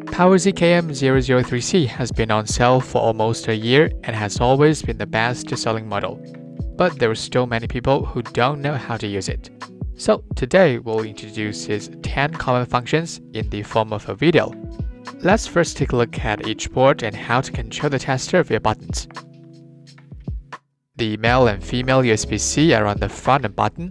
PowerZ KM003C has been on sale for almost a year and has always been the best-selling model. But there are still many people who don't know how to use it. So today we'll introduce its 10 common functions in the form of a video. Let's first take a look at each board and how to control the tester via buttons. The male and female USB-C are on the front and bottom.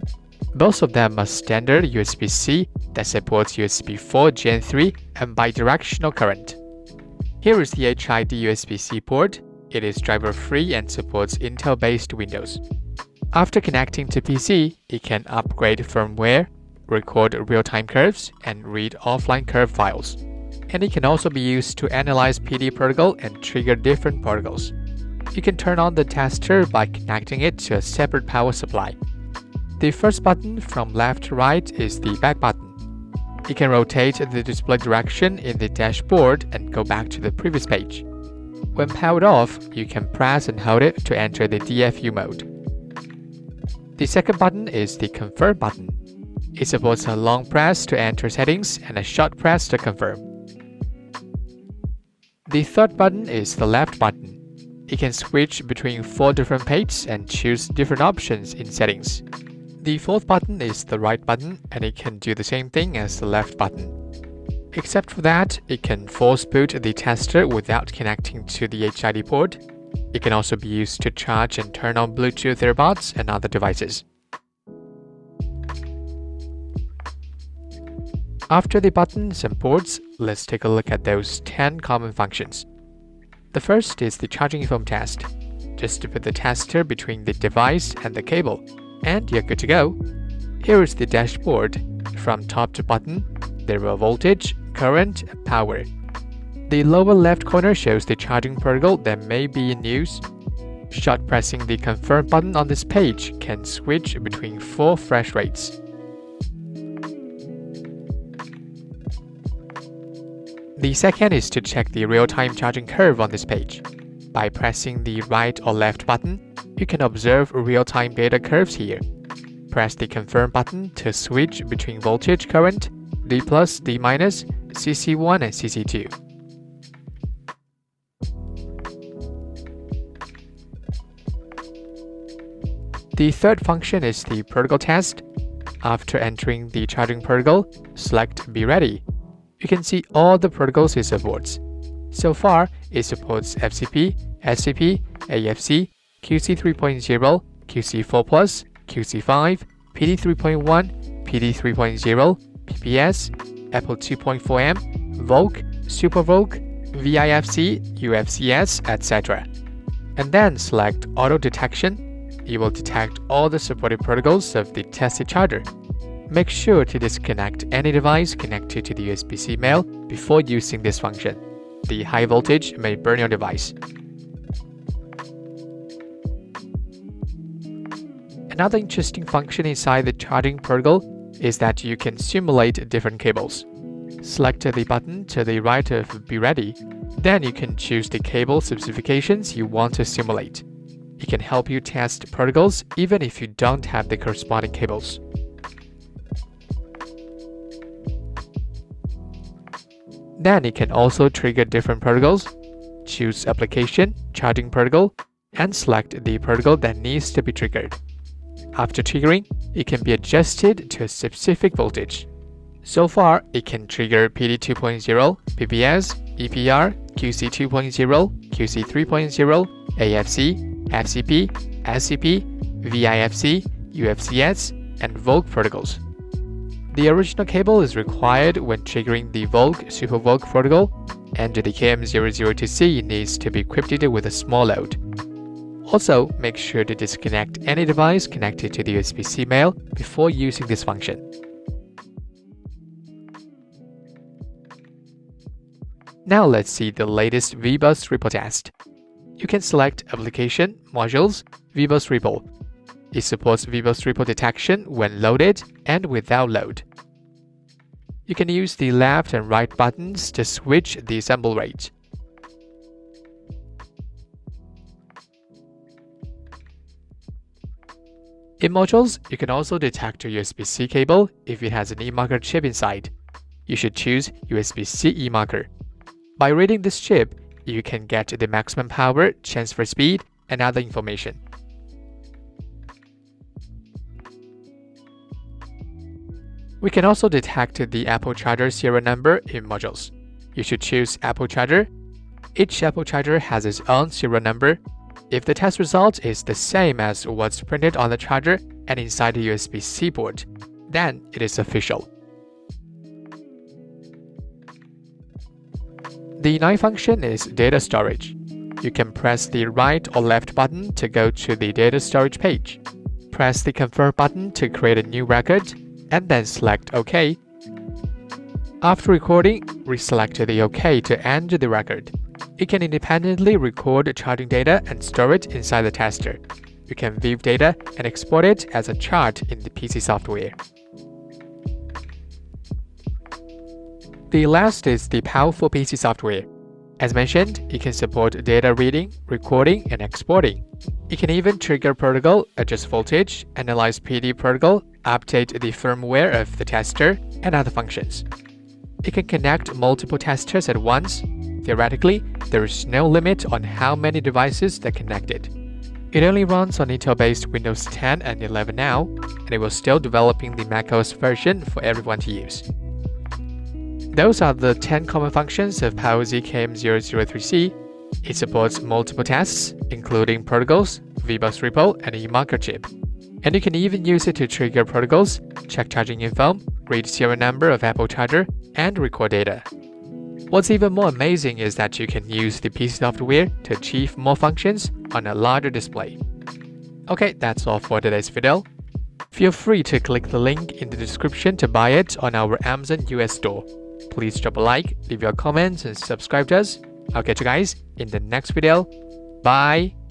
Both of them are standard USB-C that supports USB 4 Gen 3 and bidirectional current. Here is the HID USB-C port. It is driver-free and supports Intel-based Windows. After connecting to PC, it can upgrade firmware, record real-time curves, and read offline curve files. And it can also be used to analyze PD protocol and trigger different protocols. You can turn on the tester by connecting it to a separate power supply. The first button from left to right is the back button. It can rotate the display direction in the dashboard and go back to the previous page. When powered off, you can press and hold it to enter the DFU mode. The second button is the confirm button. It supports a long press to enter settings and a short press to confirm. The third button is the left button. It can switch between 4 different pages and choose different options in settings. The fourth button is the right button, and it can do the same thing as the left button. Except for that, it can force boot the tester without connecting to the HID port. It can also be used to charge and turn on Bluetooth earbuds and other devices. After the buttons and ports, let's take a look at those 10 common functions. The first is the charging foam test. Just put the tester between the device and the cable, and you're good to go. Here is the dashboard. From top to bottom, there are voltage, current, and power. The lower left corner shows the charging protocol that may be in use. Short pressing the confirm button on this page can switch between 4 fresh rates. The second is to check the real-time charging curve on this page. By pressing the right or left button, you can observe real-time data curves here. Press the confirm button to switch between voltage, current, D+, D-, CC1 and CC2. The third function is the protocol test. After entering the charging protocol, select Be Ready. You can see all the protocols it supports. So far, it supports FCP, SCP, AFC, QC 3.0, QC4+, QC5, PD 3.1, PD 3.0, PPS, Apple 2.4M, VOLC, SuperVOLC, VIFC, UFCS, etc. And then select Auto Detection. It will detect all the supported protocols of the tested charger. Make sure to disconnect any device connected to the USB-C male before using this function. The high voltage may burn your device. Another interesting function inside the charging protocol is that you can simulate different cables. Select the button to the right of Be Ready. Then you can choose the cable specifications you want to simulate. It can help you test protocols even if you don't have the corresponding cables. Then it can also trigger different protocols. Choose Application, Charging Protocol, and select the protocol that needs to be triggered. After triggering, it can be adjusted to a specific voltage. So far, it can trigger PD 2.0, PPS, EPR, QC 2.0, QC 3.0, AFC, FCP, SCP, VIFC, UFCS, and VOLC protocols. The original cable is required when triggering the VOLC SuperVOLC protocol, and the KM003C needs to be equipped with a small load. Also, make sure to disconnect any device connected to the USB-C male before using this function. Now let's see the latest VBUS repo test. You can select Application, Modules, VBUS repo. It supports VBUS repo detection when loaded and without load. You can use the left and right buttons to switch the assemble rate. In modules, you can also detect a USB-C cable if it has an eMarker chip inside. you should choose USB-C eMarker. By reading this chip, you can get the maximum power, transfer speed, and other information. We can also detect the Apple Charger serial number in modules. You should choose Apple Charger. Each Apple Charger has its own serial number. If the test result is the same as what's printed on the charger and inside the USB-C port, then it is official. The ninth function is data storage. You can press the right or left button to go to the data storage page. Press the Confirm button to create a new record, and then select OK. After recording, reselect the OK to end the record. It can independently record charging data and store it inside the tester. You can view data and export it as a chart in the PC software. The last is the powerful PC software. As mentioned, it can support data reading, recording, and exporting. It can even trigger protocol, adjust voltage, analyze PD protocol, update the firmware of the tester, and other functions. It can connect multiple testers at once. Theoretically, there is no limit on how many devices that are connected. It only runs on Intel-based Windows 10 and 11 now, and it was still developing the macOS version for everyone to use. Those are the 10 common functions of PowerZ KM003C. It supports multiple tests, including protocols, VBUS repo, and eMarker chip. And you can even use it to trigger protocols, check charging info, read serial number of Apple Charger, and record data. What's even more amazing is that you can use the PC software to achieve more functions on a larger display. Okay, that's all for today's video. Feel free to click the link in the description to buy it on our Amazon US store. Please drop a like, leave your comments, and subscribe to us. I'll catch you guys in the next video. Bye!